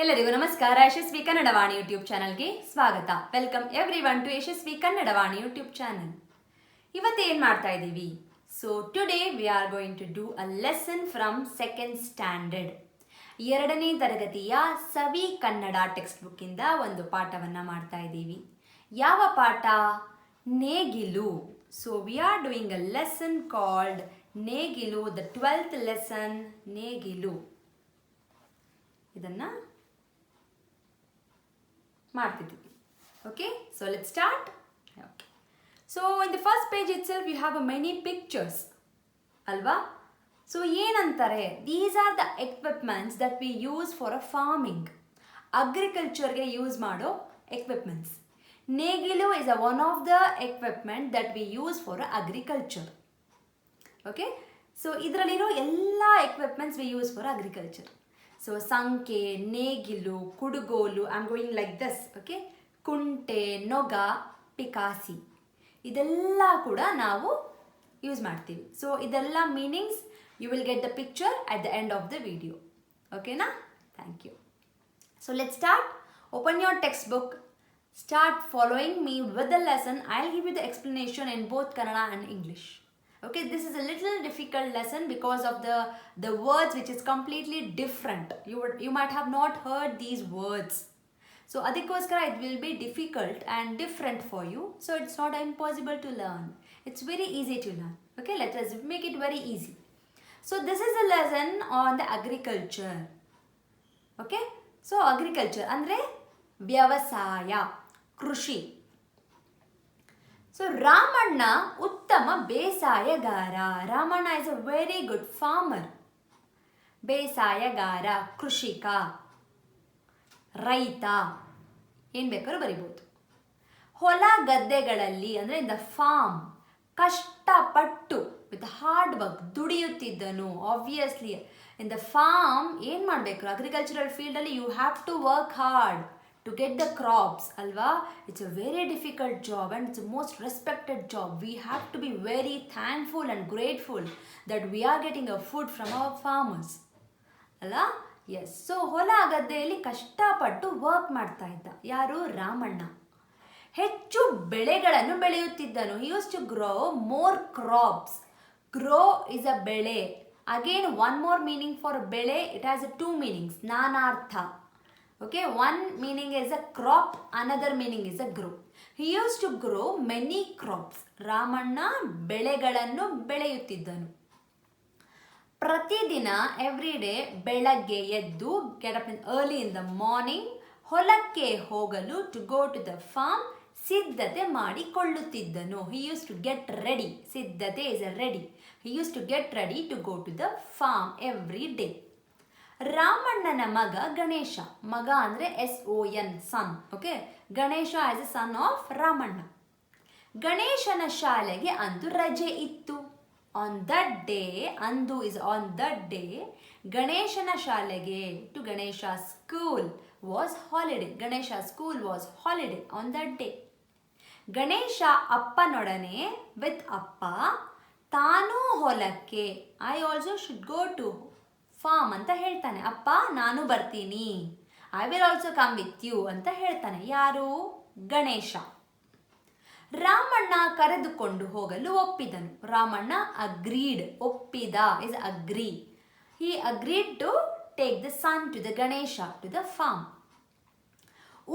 ಎಲ್ಲರಿಗೂ ನಮಸ್ಕಾರ. ಯಶಸ್ವಿ ಕನ್ನಡವಾಣಿ ಯೂಟ್ಯೂಬ್ ಚಾನಲ್ಗೆ ಸ್ವಾಗತ. Welcome everyone to Yashaswi Kannadavani YouTube channel. ಇವತ್ತು ಏನು ಮಾಡ್ತಾ ಇದ್ದೀವಿ? So today we are going to do a lesson from second standard. 2ನೇ ತರಗತಿಯ ಸವಿ ಕನ್ನಡ ಟೆಕ್ಸ್ಟ್ ಬುಕ್ಕಿಂದ ಒಂದು ಪಾಠವನ್ನು ಮಾಡ್ತಾ ಇದ್ದೀವಿ. ಯಾವ ಪಾಠ? Negilu. So we are doing a lesson called Negilu, the 12th lesson Negilu. ಇದನ್ನು ಮಾಡ್ತಿದ್ದೀವಿ. Okay, so let start. Okay, so in the first page itself you have a many pictures ಅಲ್ವಾ? ಸೊ ಏನಂತಾರೆ? These are the equipments that we use for a farming. ಅಗ್ರಿಕಲ್ಚರ್ಗೆ use ಮಾಡೋ equipments. Negilu is a one of the equipment that we use for agriculture. Okay, so ಇದರಲ್ಲಿರೋ ಎಲ್ಲ equipments V use for agriculture. So ಸಂಕೆ, ನೇಗಿಲು, ಕುಡುಗೋಲು, I am going like this. Okay, ಕುಂಟೆ, ನೊಗ, ಪಿಕಾಸಿ, ಇದೆಲ್ಲ ಕೂಡ ನಾವು ಯೂಸ್ ಮಾಡ್ತೀವಿ. ಸೊ ಇದೆಲ್ಲ meanings you will get the picture at the end of the video. ಓಕೆನಾ? Thank you. So let start. Open your text book. Start following me with the lesson. I'll give you the explanation in both Kannada and English. Okay, this is a little difficult lesson because of the words which is completely different. You might have not heard these words. So adikoskara it will be difficult and different for you. So it's not impossible to learn. It's very easy to learn. Okay, let us make it very easy. So this is a lesson on the agriculture. Okay, so agriculture andre ವ್ಯವಸಾಯ, ಕೃಷಿ. So Ramanna ಉತ್ತಮ ಬೇಸಾಯಗಾರ. Ramanna is a very good farmer. ಬೇಸಾಯಗಾರ, ಕೃಷಿಕ, ರೈತ, ಏನು ಬೇಕಾದ್ರೂ ಬರಿಬೋದು. ಹೊಲ ಗದ್ದೆಗಳಲ್ಲಿ ಅಂದರೆ ಇನ್ ದ ಫಾರ್ಮ್ ಕಷ್ಟಪಟ್ಟು ವಿತ್ ಹಾರ್ಡ್ ವರ್ಕ್ ದುಡಿಯುತ್ತಿದ್ದನು. ಆಬ್ವಿಯಸ್ಲಿ ಇನ್ ದ ಫಾರ್ಮ್ ಏನು ಮಾಡಬೇಕು? ಅಗ್ರಿಕಲ್ಚರಲ್ ಫೀಲ್ಡಲ್ಲಿ you have to work hard to get the crops, alva. It's a very difficult job and it's a most respected job. We have to be very thankful and grateful that we are getting a food from our farmers, alla? Yes. So ಹೊಲ ಗದ್ದೆಯಲ್ಲಿ ಕಷ್ಟಪಟ್ಟು work ಮಾಡ್ತಾ ಇದ್ದ ಯಾರು? ರಾಮಣ್ಣ. ಹೆಚ್ಚು ಬೆಳೆಗಳನ್ನು ಬೆಳೆಯುತ್ತಿದ್ದನು. He used to grow more crops. Grow is a ಬೆಳೆ. Again, one more meaning for ಬೆಳೆ. It has two meanings. ನಾನಾರ್ಥ. Okay, one meaning is a crop, another meaning is a grow. He used to grow many crops. Ramanna ಬೆಳೆಗಳನ್ನು ಬೆಳೆಯುತ್ತಿದ್ದನು. ಪ್ರತಿದಿನ every day ಬೆಳಗ್ಗೆ ಎದ್ದು get up early in the morning, ಹೊಲಕ್ಕೆ ಹೋಗಲು to go to the farm, ಸಿದ್ಧತೆ ಮಾಡಿಕೊಳ್ಳುತ್ತಿದ್ದನು. He used to get ready. ಸಿದ್ಧತೆ is a ready. He used to get ready to go to the farm every day. ರಾಮಣ್ಣನ ಮಗ ಗಣೇಶ. ಮಗ ಅಂದರೆ SON, son. Okay, Ganesha as a son of Ramanna. ಗಣೇಶನ ಶಾಲೆಗೆ ಅಂದು ರಜೆ ಇತ್ತು. ಆನ್ ದಟ್ ಡೇ, ಅಂದು ಇಸ್ ಆನ್ ದಟ್ ಡೇ, ಗಣೇಶನ ಶಾಲೆಗೆ to Ganesha school was holiday. Ganesha school was holiday on that day. Ganesha ಅಪ್ಪನೊಡನೆ ವಿತ್ ಅಪ್ಪ ತಾನೂ ಹೊಲಕ್ಕೆ, I also should go to farm ಅಂತ ಹೇಳ್ತಾನೆ. ಅಪ್ಪ ನಾನು ಬರ್ತೀನಿ, I will also come with you ಅಂತ ಹೇಳ್ತಾನೆ. ಯಾರು? ಗಣೇಶ. ರಾಮಣ್ಣ ಕರೆದುಕೊಂಡು ಹೋಗಲು ಒಪ್ಪಿದನು. ರಾಮಣ್ಣ ಅಗ್ರೀಡ್, ಒಪ್ಪಿದ is agree. He agreed to take the son to the Ganesha to the farm.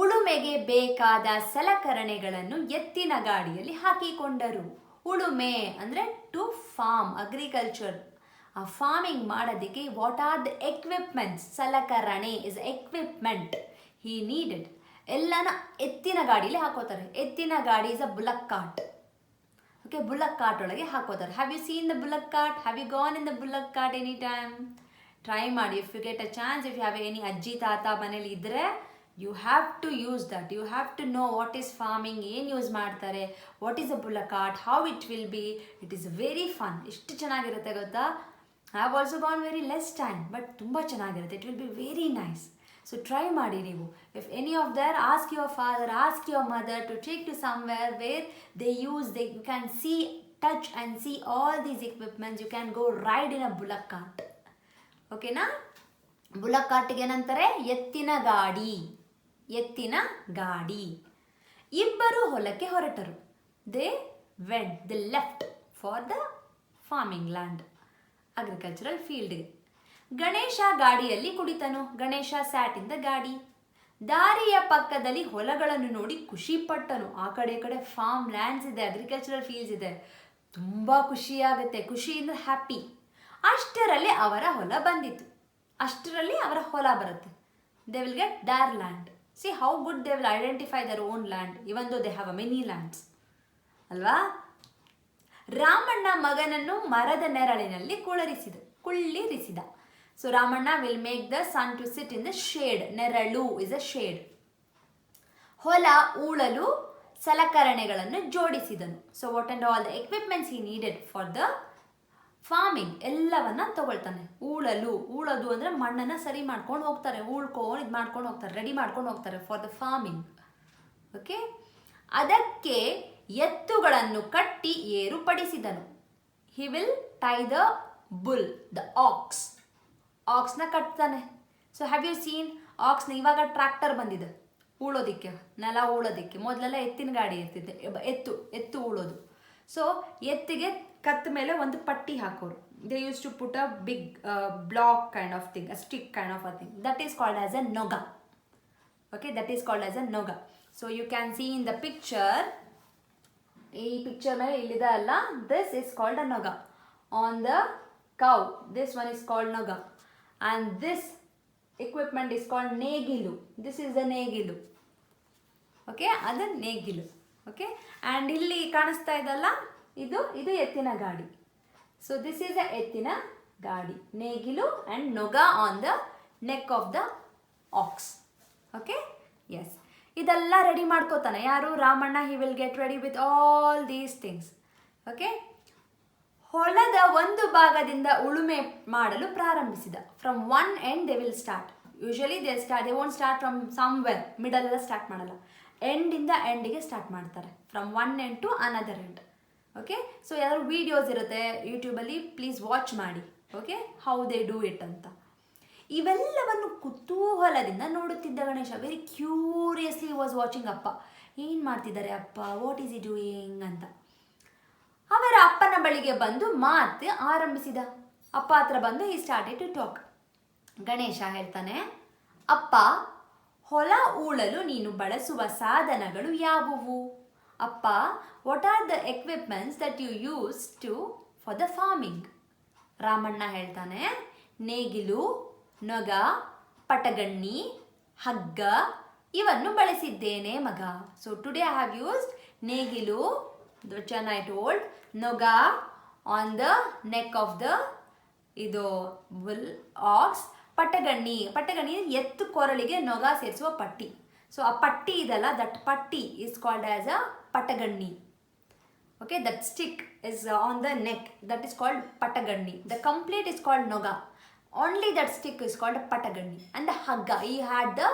ಉಳುಮೆಗೆ ಬೇಕಾದ ಸಲಕರಣೆಗಳನ್ನು ಎತ್ತಿನ ಗಾಡಿಯಲ್ಲಿ ಹಾಕಿಕೊಂಡರು. ಉಳುಮೆ ಅಂದರೆ ಟು ಫಾರ್ಮ್, ಅಗ್ರಿಕಲ್ಚರ್. ಆ ಫಾರ್ಮಿಂಗ್ ಮಾಡೋದಕ್ಕೆ ವಾಟ್ ಆರ್ ದ ಎಕ್ವಿಪ್ಮೆಂಟ್ಸ್? ಸಲಕರಣೆ ಇಸ್ ಎಕ್ವಿಪ್ಮೆಂಟ್ ಹಿ ನೀಡೆಡ್. ಎಲ್ಲನ ಎತ್ತಿನ ಗಾಡಿಯಲ್ಲಿ ಹಾಕೋತಾರೆ. ಎತ್ತಿನ ಗಾಡಿ is a bullock cart. Okay, bullock cart ಒಳಗೆ ಹಾಕೋತಾರೆ. Have you seen the bullock cart? Have you gone in the bullock cart any time? Try ಮಾಡಿ. If you get a chance, if you have any ಅಜ್ಜಿ ತಾತ ಮನೇಲಿ ಇದ್ದರೆ you have to use that. You have to know what is farming, ಏನು use ಮಾಡ್ತಾರೆ, what is a bullock cart, how it will be. It is very fun. ಎಷ್ಟು ಚೆನ್ನಾಗಿರುತ್ತೆ ಗೊತ್ತಾ? I have also gone very less time, but ತುಂಬ ಚೆನ್ನಾಗಿರುತ್ತೆ. It will be very nice. So try ಮಾಡಿ ನೀವು. If any of there, ask your father, ask your mother to take to somewhere where you can see, touch and see all these equipments. You can go ride in a bullock cart. Okay na? Bullock ಕಾರ್ಟ್ಗೆ ಏನಂತಾರೆ? ಎತ್ತಿನ ಗಾಡಿ. ಎತ್ತಿನ ಗಾಡಿ. ಇಬ್ಬರು ಹೊಲಕ್ಕೆ ಹೊರಟರು. They left for the farming land, agricultural ಫೀಲ್ಡ್ಗೆ. ಗಣೇಶ ಗಾಡಿಯಲ್ಲಿ ಕುಳಿತನು. ಗಣೇಶ ಸ್ಯಾಟ್ ಇನ್ ದ ಗಾಡಿ. ದಾರಿಯ ಪಕ್ಕದಲ್ಲಿ ಹೊಲಗಳನ್ನು ನೋಡಿ ಖುಷಿ ಪಟ್ಟನು. ಆ ಕಡೆ ಈ ಕಡೆ ಫಾರ್ಮ್ ಲ್ಯಾಂಡ್ಸ್ ಇದೆ, ಅಗ್ರಿಕಲ್ಚರಲ್ ಫೀಲ್ಡ್ಸ್ ಇದೆ, ತುಂಬ ಖುಷಿಯಾಗುತ್ತೆ. ಖುಷಿಯಿಂದ ಹ್ಯಾಪಿ. ಅಷ್ಟರಲ್ಲಿ ಅವರ ಹೊಲ ಬಂದಿತ್ತು. ಅಷ್ಟರಲ್ಲಿ ಅವರ ಹೊಲ ಬರುತ್ತೆ. They will get their land. See how good they will identify their own land even though they have a many lands ಅಲ್ವಾ. ರಾಮಣ್ಣ ಮಗನನ್ನು ಮರದ ನೆರಳಿನಲ್ಲಿ ಕುಳ್ಳಿರಿಸಿದ. So Ramanna will make the son to sit in the shade. ನೆರಳು is a shade. ಹೊಲ ಉಳಲು ಸಲಕರಣೆಗಳನ್ನು ಜೋಡಿಸಿದನು. So what and all the equipments he needed for the farming ಎಲ್ಲವನ್ನ ತಗೊಳ್ತಾನೆ. ಉಳೋದು ಅಂದ್ರೆ ಮಣ್ಣನ್ನ ಸರಿ ಮಾಡ್ಕೊಂಡು ಹೋಗ್ತಾರೆ, ಇದು ಮಾಡ್ಕೊಂಡು ಹೋಗ್ತಾರೆ, ರೆಡಿ ಮಾಡ್ಕೊಂಡು ಹೋಗ್ತಾರೆ ಫಾರ್ ದ ಫಾರ್ಮಿಂಗ್. ಓಕೆ. ಅದಕ್ಕೆ ಎತ್ತುಗಳನ್ನು ಕಟ್ಟಿ ಏರುಪಡಿಸಿದನು. He will tie the bull, the ಆಕ್ಸ್ನ ಕಟ್ತಾನೆ. ಸೊ ಹ್ಯಾವ್ ಯು ಸೀನ್ ಆಕ್ಸ್ನ? ಇವಾಗ ಟ್ರ್ಯಾಕ್ಟರ್ ಬಂದಿದೆ ಉಳೋದಿಕ್ಕೆ, ನೆಲ ಉಳೋದಿಕ್ಕೆ. ಮೊದಲೆಲ್ಲ ಎತ್ತಿನ ಗಾಡಿ ಇರ್ತಿದ್ದೆ, ಎತ್ತು ಉಳೋದು. ಸೊ ಎತ್ತಿಗೆ ಕತ್ತ ಮೇಲೆ ಒಂದು ಪಟ್ಟಿ ಹಾಕೋರು. They use to put a big block kind of thing, a stick kind of a thing. That is called as a noga. Okay, that is called as a noga. So you can see in the picture, ಈ picture ಮೇಲೆ ಇಲ್ಲಿದೆ ಅಲ್ಲ, this is called a noga. On the cow, this one is called noga. And this equipment is called negilu. This is the negilu. Okay, ಅದು ನೇಗಿಲು. Okay, and ಇಲ್ಲಿ ಕಾಣಿಸ್ತಾ ಇದಲ್ಲ, ಇದು ಎತ್ತಿನ ಗಾಡಿ. ಸೊ ದಿಸ್ ಈಸ್ ಅ ಎತ್ತಿನ ಗಾಡಿ. Negilu and noga on the neck of the ox. Okay, yes. ಇದೆಲ್ಲ ರೆಡಿ ಮಾಡ್ಕೋತಾನೆ ಯಾರು? Ramanna. He will get ready with all these things. Okay. ಹೊಲದ ಒಂದು ಭಾಗದಿಂದ ಉಳುಮೆ ಮಾಡಲು ಪ್ರಾರಂಭಿಸಿದ. From one end they will start. Usually they won't start from somewhere, middle ಎಲ್ಲ ಸ್ಟಾರ್ಟ್ ಮಾಡಲ್ಲ, ಎಂಡಿಂದ ಎಂಡಿಗೆ ಸ್ಟಾರ್ಟ್ ಮಾಡ್ತಾರೆ. From one end to another end. Okay, so ಯಾವ್ದಾದ್ರು ವೀಡಿಯೋಸ್ ಇರುತ್ತೆ ಯೂಟ್ಯೂಬಲ್ಲಿ, ಪ್ಲೀಸ್ ವಾಚ್ ಮಾಡಿ. Okay, how they do it ಅಂತ. ಇವೆಲ್ಲವನ್ನು ಕುತೂಹಲದಿಂದ ನೋಡುತ್ತಿದ್ದ Ganesha. Very curiously was watching. ಅಪ್ಪ ಏನು ಮಾಡ್ತಿದ್ದಾರೆ ಅಪ್ಪ, ವಾಟ್ ಈಸ್ ಇ ಡೂಯಿಂಗ್ ಅಂತ. ಅವರ ಅಪ್ಪನ ಬಳಿಗೆ ಬಂದು ಮಾತು ಆರಂಭಿಸಿದ. ಅಪ್ಪ ಹತ್ರ ಬಂದು he started to talk. Ganesha ಹೇಳ್ತಾನೆ, ಅಪ್ಪ, ಹೊಲ ಉಳಲು ನೀನು ಬಳಸುವ ಸಾಧನಗಳು ಯಾವುವು? ಅಪ್ಪ, what are the equipments that you use for the farming? Ramanna ಹೇಳ್ತಾನೆ, ನೇಗಿಲು, ನೊಗ, ಪಟಗಣ್ಣಿ, ಹಗ್ಗ ಇವನ್ನು ಬಳಸಿದ್ದೇನೆ ಮಗ. So today I have used ನೇಗಿಲು, which I told, noga on the neck of the bull, ox. ಪಟಗಣ್ಣಿ ಎತ್ತು ಕೊರಳಿಗೆ ನೊಗ ಸೇರಿಸುವ ಪಟ್ಟಿ. ಸೊ ಆ ಪಟ್ಟಿ ಇದಲ್ಲ, ದಟ್ ಪಟ್ಟಿ is called as a ಪಟಗಣ್ಣಿ. Okay, that stick is on the neck, that is called ಪಟಗಣ್ಣಿ. The complete is called noga. Only that stick is called ಪಟಗಣ್ಣಿ. And the hagga, he had the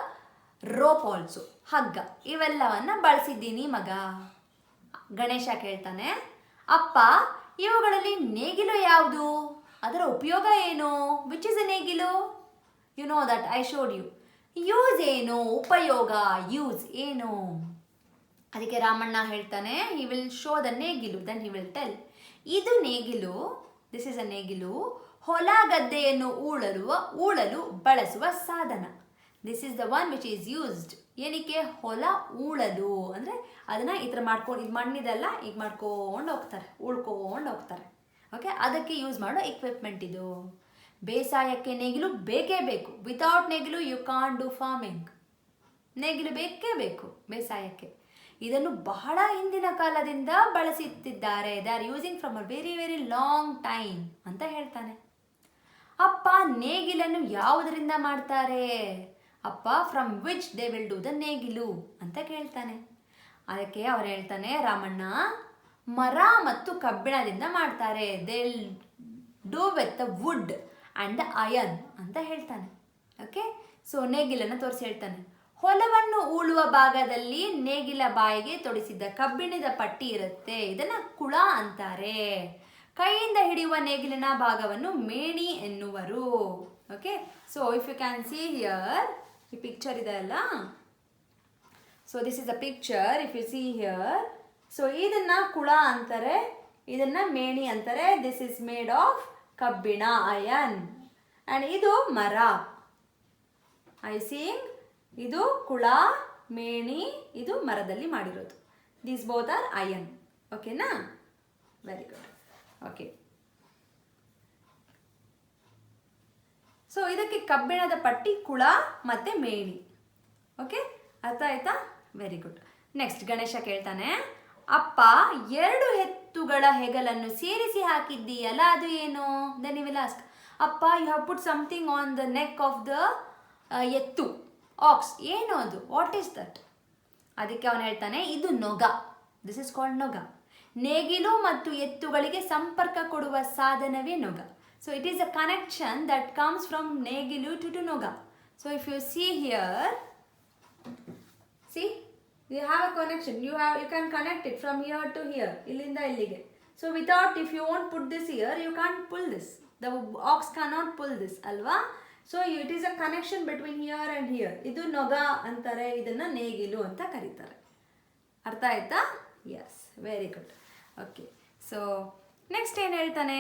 rope also. ಹಗ್ಗ ಇವೆಲ್ಲವನ್ನ ಬಳಸಿದ್ದೀನಿ ಮಗ. ಗಣೇಶ ಕೇಳ್ತಾನೆ, ಅಪ್ಪ, ಇವುಗಳಲ್ಲಿ ನೇಗಿಲು ಯಾವುದು? ಅದರ ಉಪಯೋಗ ಏನು? ವಿಚ್ ಇಸ್ ಎ ನೇಗಿಲು? You know that I showed you. Use ಏನು? ಉಪಯೋಗ, ಯೂಸ್ ಏನು? ಅದಕ್ಕೆ ರಾಮಣ್ಣ ಹೇಳ್ತಾನೆ, ಹಿ ವಿಲ್ ಶೋ ದ ನೇಗಿಲು, ದೆನ್ ಹಿ ವಿಲ್ ಟೆಲ್. ಇದು ನೇಗಿಲು, ದಿಸ್ ಇಸ್ ಅ ನೇಗಿಲು, ಹೊಲ ಗದ್ದೆಯನ್ನು ಉಳಲು ಬಳಸುವ ಸಾಧನ. This is the one which is used. ಏನಕ್ಕೆ? ಹೊಲ ಉಳಲು ಅಂದರೆ ಅದನ್ನು ಈ ಥರ ಮಾಡ್ಕೊಂಡು, ಇದು ಮಣ್ಣಿದೆಲ್ಲ ಈಗ ಮಾಡ್ಕೊಂಡು ಹೋಗ್ತಾರೆ, ಉಳ್ಕೊಂಡು ಹೋಗ್ತಾರೆ. ಓಕೆ, ಅದಕ್ಕೆ ಯೂಸ್ ಮಾಡೋ ಎಕ್ವಿಪ್ಮೆಂಟ್ ಇದು. ಬೇಸಾಯಕ್ಕೆ ನೇಗಿಲು ಬೇಕೇ ಬೇಕು. ವಿತೌಟ್ ನೇಗಿಲು ಯು ಕಾಂಟ್ ಡೂ ಫಾರ್ಮಿಂಗ್. ನೇಗಿಲು ಬೇಕೇ ಬೇಕು ಬೇಸಾಯಕ್ಕೆ. ಇದನ್ನು ಬಹಳ ಹಿಂದಿನ ಕಾಲದಿಂದ ಬಳಸುತ್ತಿದ್ದಾರೆ. They are using from a very very long time ಅಂತ ಹೇಳ್ತಾನೆ. ಅಪ್ಪ, ನೇಗಿಲನ್ನು ಯಾವುದರಿಂದ ಮಾಡ್ತಾರೆ? ಅಪ್ಪ, from which they will do the ನೇಗಿಲು ಅಂತ ಕೇಳ್ತಾನೆ. ಅದಕ್ಕೆ ಅವ್ರು ಹೇಳ್ತಾನೆ, ರಾಮಣ್ಣ, ಮರ ಮತ್ತು ಕಬ್ಬಿಣದಿಂದ ಮಾಡ್ತಾರೆ. They do with the wood and the iron ಅಂತ ಹೇಳ್ತಾನೆ. ಓಕೆ, ಸೊ ನೇಗಿಲನ್ನು ತೋರಿಸಿ ಹೇಳ್ತಾನೆ. ಹೊಲವನ್ನು ಉಳುವ ಭಾಗದಲ್ಲಿ ನೇಗಿಲ ಬಾಯಿಗೆ ತೊಡಿಸಿದ್ದ ಕಬ್ಬಿಣದ ಪಟ್ಟಿ ಇರುತ್ತೆ. ಇದನ್ನು ಕುಳ ಅಂತಾರೆ. ಕೈಯಿಂದ ಹಿಡಿಯುವ ನೇಗಿಲಿನ ಭಾಗವನ್ನು ಮೇಣಿ ಎನ್ನುವರು. Okay, so if you can see here, ಈ ಪಿಕ್ಚರ್ ಇದೆ ಅಲ್ಲ, so this is a picture. If you see here, so ಇದನ್ನ ಕುಳ ಅಂತಾರೆ, ಇದನ್ನ ಮೇಣಿ ಅಂತಾರೆ. ದಿಸ್ ಇಸ್ ಮೇಡ್ ಆಫ್ ಕಬ್ಬಿಣ, ಅಯನ್. ಅಂಡ್ ಇದು ಮರ. ಐ ಸೀಯಿಂಗ್, ಇದು ಕುಳ, ಮೇಣಿ, ಇದು ಮರದಲ್ಲಿ ಮಾಡಿರೋದು. These both are iron. ಓಕೆನಾ? Very good. ಓಕೆ, ಸೊ ಇದಕ್ಕೆ ಕಬ್ಬಿಣದ ಪಟ್ಟಿ, ಕುಳ ಮತ್ತೆ ಮೇಣಿ. ಓಕೆ, ಅರ್ಥ ಆಯ್ತಾ? Very good. ನೆಕ್ಸ್ಟ್ ಗಣೇಶ ಕೇಳ್ತಾನೆ, ಅಪ್ಪ 2 ಎತ್ತುಗಳ ಹೆಗಲನ್ನು ಸೇರಿಸಿ ಹಾಕಿದ್ದೀಯಲ್ಲ, ಅದು ಏನು? Then you will ask, appa you have put something on the neck of the ettu, ox. ಏನು ಅದು? What is that? ಅದಕ್ಕೆ ಅವನು ಹೇಳ್ತಾನೆ, ಇದು ನೊಗ. This is called noga. ನೇಗಿಲು ಮತ್ತು ಎತ್ತುಗಳಿಗೆ ಸಂಪರ್ಕ ಕೊಡುವ ಸಾಧನವೇ ನೊಗ. So it is a connection that comes from negilu to noga. So if you see here, see, you have a connection. You can connect it from here to here. Illinda illige. So without, if you won't put this here, you can't pull this. The ox cannot pull this, alva. So it is a connection between here and here. Idu noga antare, idanna negilu anta karitare. Artha aita? Yes, very good. Okay. So next ಏನು ಹೇಳ್ತಾನೆ?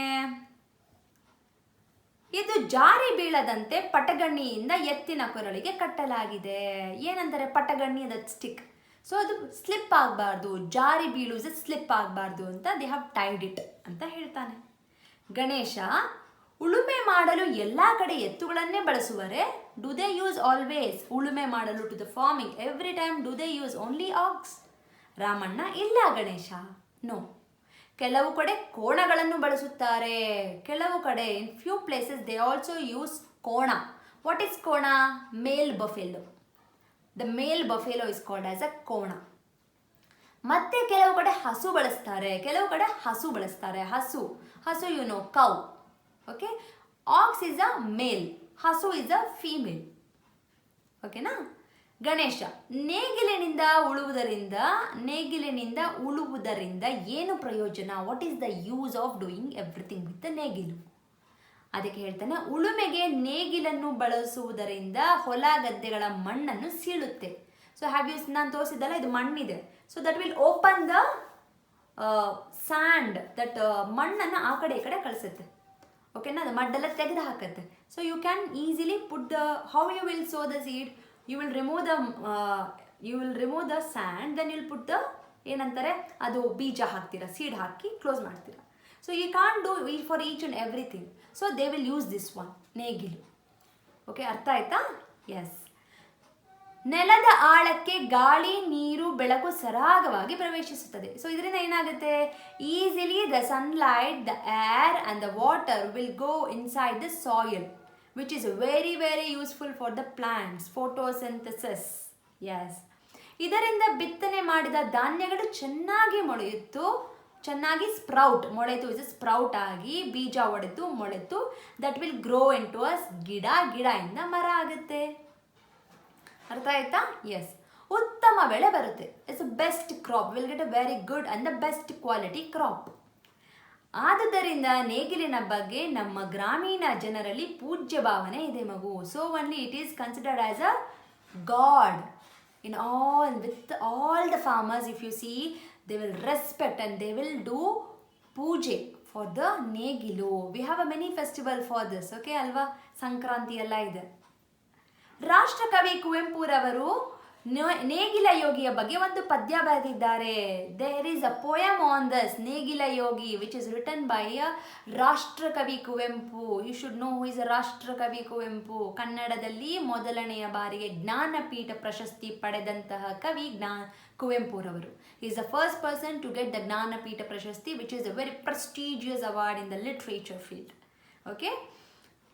ಇದು ಜಾರಿ ಬೀಳದಂತೆ ಪಟಗಣ್ಣಿಯಿಂದ ಎತ್ತಿನ ಕೊರಳಿಗೆ ಕಟ್ಟಲಾಗಿದೆ. ಏನಂದರೆ ಪಟಗಣ್ಣಿ, that stick. So ಅದು ಸ್ಲಿಪ್ ಆಗಬಾರ್ದು, ಜಾರಿ ಬೀಳುವುದು ಸ್ಲಿಪ್ ಆಗಬಾರ್ದು ಅಂತ ದೇ ಹ್ಯಾವ್ ಟೈಡ್ ಇಟ್ ಅಂತ ಹೇಳ್ತಾನೆ. ಗಣೇಶ, ಉಳುಮೆ ಮಾಡಲು ಎಲ್ಲ ಕಡೆ ಎತ್ತುಗಳನ್ನೇ ಬಳಸುವರೆ? Do they use always? ಉಳುಮೆ ಮಾಡಲು, to the farming, every time do they use only ox? Ramanna, ಇಲ್ಲ ಗಣೇಶ, ನೋ. ಕೆಲವು ಕಡೆ ಕೋಣಗಳನ್ನು ಬಳಸುತ್ತಾರೆ. ಕೆಲವು ಕಡೆ, in few places they also use kona. What is kona? Male buffalo. The male buffalo is called as a kona. ಮತ್ತೆ ಕೆಲವು ಕಡೆ ಹಸು ಬಳಸ್ತಾರೆ, ಕೆಲವು ಕಡೆ ಹಸು ಬಳಸ್ತಾರೆ. ಹಸು, you know, cow. Okay, ox is a male, hasu is a female. ಓಕೆನಾ? ಗಣೇಶ, ನೇಗಿಲಿನಿಂದ ಉಳುವುದರಿಂದ ಏನು ಪ್ರಯೋಜನ? What is the use of doing everything with the ನೇಗಿಲು? ಅದಕ್ಕೆ ಹೇಳ್ತಾನೆ, ಉಳುಮೆಗೆ ನೇಗಿಲನ್ನು ಬಳಸುವುದರಿಂದ ಹೊಲ ಗದ್ದೆಗಳ ಮಣ್ಣನ್ನು ಸೀಳುತ್ತೆ. ಸೊ ಹ್ಯಾವ್ ಯು, ನಾನು ತೋರಿಸಿದ್ದಲ್ಲ, ಇದು ಮಣ್ಣಿದೆ. So that will open the sand, that ಮಣ್ಣನ್ನು ಆ ಕಡೆ ಈ ಕಡೆ ಕಳಿಸುತ್ತೆ. ಓಕೆನಾ? ಅದು ಮಡ್ಡೆಲ್ಲ ತೆಗೆದು ಹಾಕುತ್ತೆ. So you can easily put the, how you will sow the seed? You will remove the sand, then you will put the, ಏನಂತಾರೆ, ಅದು ಬೀಜ ಹಾಕ್ತೀರಾ, ಸೀಡ್ ಹಾಕಿ ಕ್ಲೋಸ್ ಮಾಡ್ತೀರಾ. So you can't do for each and everything. So they will use this one, ನೇಗಿಲು. Okay, ಅರ್ಥ ಆಯ್ತಾ? S. ನೆಲದ ಆಳಕ್ಕೆ ಗಾಳಿ, ನೀರು, ಬೆಳಕು ಸರಾಗವಾಗಿ ಪ್ರವೇಶಿಸುತ್ತದೆ. ಸೊ ಇದರಿಂದ ಏನಾಗುತ್ತೆ? Easily the sunlight, the air and the water will go inside the soil, which is very very useful for the plants, photosynthesis. Yes. ಇದರಿಂದ ಬಿತ್ತನೆ ಮಾಡಿದ ಧಾನ್ಯಗಳು ಚೆನ್ನಾಗಿ ಮೊಳೆತು ಇಸ್ ಸ್ಪ್ರೌಟ್ ಆಗಿ, ಬೀಜ ಒಡೆದು ಮೊಳೆತು, that will grow into as gida, ಗಿಡದಿಂದ ಮರ ಆಗುತ್ತೆ. ಅರ್ಥ ಆಯ್ತಾ? ಎಸ್. ಉತ್ತಮ ಬೆಳೆ ಬರುತ್ತೆ. It's best crop, will get a very good and the best quality crop. ಆದುದರಿಂದ ನೇಗಿಲಿನ ಬಗ್ಗೆ ನಮ್ಮ ಗ್ರಾಮೀಣ ಜನರಲ್ಲಿ ಪೂಜ್ಯ ಭಾವನೆ ಇದೆ ಮಗು. So only it is considered as a god in all, with all the farmers. If you C, they will respect and they will do ಪೂಜೆ ಫಾರ್ ದ ನೇಗಿಲು. We have a many festival for this. Okay ಅಲ್ವಾ? ಸಂಕ್ರಾಂತಿ ಎಲ್ಲ ಇದೆ. ರಾಷ್ಟ್ರಕವಿ ಕುವೆಂಪುರವರು ನೇಗಿಲ ಯೋಗಿಯ ಬಗ್ಗೆ ಒಂದು ಪದ್ಯ ಬರೆದಿದ್ದಾರೆ. There is a poem on this, Negila Yogi, which is written by a Rashtrakavi Kuvempu. You should know who is a Rashtrakavi Kuvempu. ಕನ್ನಡದಲ್ಲಿ ಮೊದಲನೆಯ ಬಾರಿಗೆ ಜ್ಞಾನಪೀಠ ಪ್ರಶಸ್ತಿ ಪಡೆದಂತಹ ಕವಿ ಕುವೆಂಪುರವರು. Is the first person to get the Jnanpith prashasti, which is a very prestigious award in the literature field. Okay,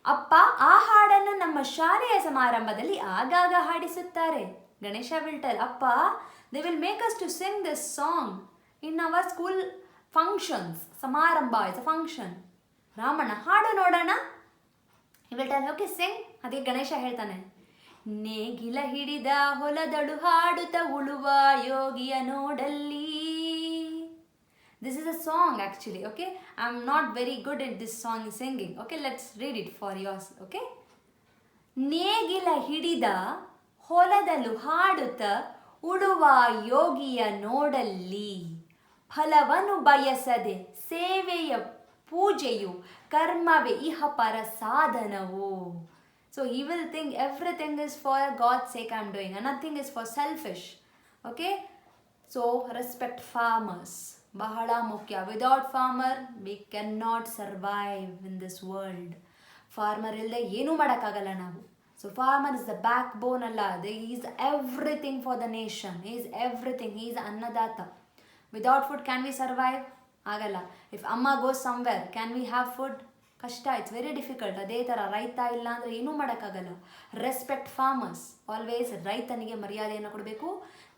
ಅಪ್ಪ, ಆ ಹಾಡನ್ನು ನಮ್ಮ ಶಾಲೆಯ ಸಮಾರಂಭದಲ್ಲಿ ಆಗಾಗ ಹಾಡಿಸುತ್ತಾರೆ. Ganesha will tell, Appa, they will make us to sing this song in our school functions. Samaramba is a function. Ramana, ಹಾಡು ನೋಡೋಣ. He will tell, okay, sing. ಅದಕ್ಕೆ ಗಣೇಶ ಹೇಳ್ತಾನೆ, ನೇಗಿಲ ಹಿಡಿದ ಹೊಲದಳು ಹಾಡುತ್ತ ಉಳುವ ಯೋಗಿಯ ನೋಡಲ್ಲಿ. This is a song actually, okay? I'm not very good at this song singing. Okay, let's read it for yours, okay? ನೇಗಿಲ ಹಿಡಿದ ಹೊಲದಲು ಹಾಡುತ್ತ ಉಡುವ ಯೋಗಿಯ ನೋಡಲ್ಲಿ ಫಲವನ್ನು ಬಯಸದೆ ಸೇವೆಯ ಪೂಜೆಯು ಕರ್ಮವೇ ಇಹ ಪರ ಸಾಧನವು. So he will think everything is for God's sake I'm doing and nothing is for selfish. Okay? So respect farmers. ಬಹಳ ಮುಖ್ಯ. Without farmer we cannot survive in this world. Farmer ಇಲ್ಲದೆ ಏನೂ ಮಾಡೋಕ್ಕಾಗಲ್ಲ ನಾವು. So farmer is the backbone ಅಲ್ಲ. He is everything for the nation. He is everything. He is ಅನ್ನದಾತ. Without food can we survive? ಆಗಲ್ಲ. If ಅಮ್ಮ goes somewhere, can we have food? ಕಷ್ಟ. It's very difficult. ಅದೇ ಥರ ರೈತ ಇಲ್ಲ ಅಂದರೆ ಏನೂ ಮಾಡೋಕ್ಕಾಗಲ್ಲ. Respect farmers. ಆಲ್ವೇಸ್ ರೈತನಿಗೆ ಮರ್ಯಾದೆಯನ್ನು ಕೊಡಬೇಕು,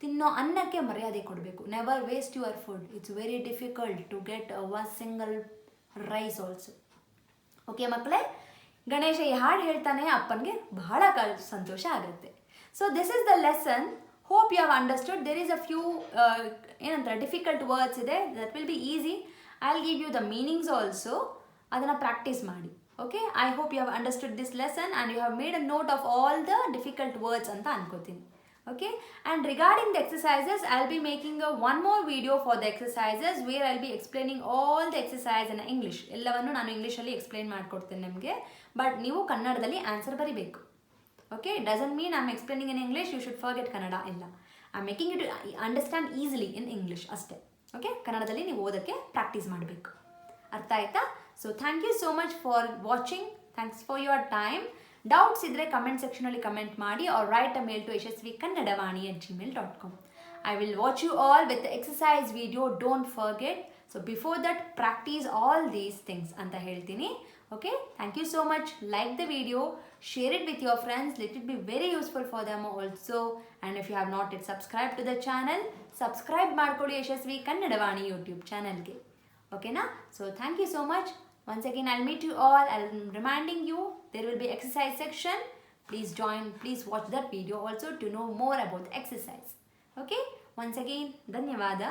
ತಿನ್ನೋ ಅನ್ನಕ್ಕೆ ಮರ್ಯಾದೆ ಕೊಡಬೇಕು. Never waste your food. It's very difficult to get one single rice also. Okay ಮಕ್ಕಳೇ, ಗಣೇಶ ಈ ಹಾಡು ಹೇಳ್ತಾನೆ ಅಪ್ಪನಿಗೆ ಬಹಳ ಸಂತೋಷ ಆಗುತ್ತೆ. So this is the lesson. Hope you have understood. There is a few ಏನಂತಾರೆ ಡಿಫಿಕಲ್ಟ್ ವರ್ಡ್ಸ್ ಇದೆ. That will be easy. I will give you the meanings also. ಅದನ್ನು ಪ್ರಾಕ್ಟೀಸ್ ಮಾಡಿ. Okay, I hope you have understood this lesson and you have made a note of all the difficult words ಅಂತ ಅನ್ಕೋತೀನಿ. Okay, and regarding the exercises I will be making one more video for the exercises where I will be explaining all the exercise in English. ಎಲ್ಲವನ್ನು ನಾನು ಇಂಗ್ಲೀಷಲ್ಲಿ explain ಮಾಡಿಕೊಡ್ತೀನಿ ನಿಮಗೆ. But ನೀವು ಕನ್ನಡದಲ್ಲಿ answer ಬರೀಬೇಕು. Okay, doesn't mean I am explaining in English you should forget Kannada. ಇಲ್ಲ, I am making it understand easily in English ಅಷ್ಟೇ. ಓಕೆ, ಕನ್ನಡದಲ್ಲಿ ನೀವು ಓದೋಕ್ಕೆ ಪ್ರಾಕ್ಟೀಸ್ ಮಾಡಬೇಕು. ಅರ್ಥ ಆಯ್ತಾ? So thank you so much for watching. Thanks for your time. Doubts idre comment section alli comment ಮಾಡಿ or write a mail to yashasvikannadavani@gmail.com. I will watch you all with the exercise video. Don't forget. So before that practice all these things anta heltini. Okay, thank you so much. Like the video, share it with your friends. Let it be very useful for them also. And if you have not yet subscribed to the channel, subscribe ಮಾಡ್ಕೊಳ್ಳಿ ಯಶಸ್ವಿ Kannadavani YouTube channel ಗೆ. Okay na? So thank you so much. Once again I'll meet you all. I'm reminding you there will be exercise section. Please join, please watch that video also to know more about the exercise. Okay, once again ಧನ್ಯವಾದ.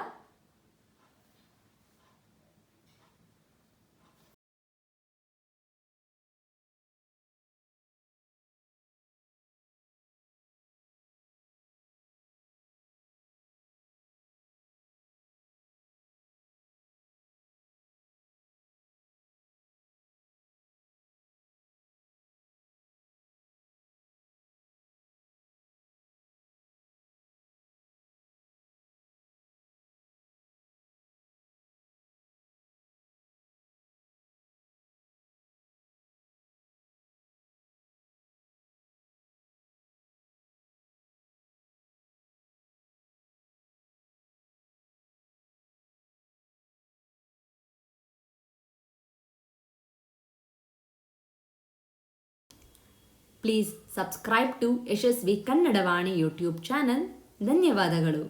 Please subscribe to Yashaswi Kannadavani YouTube channel. ಧನ್ಯವಾದಗಳು.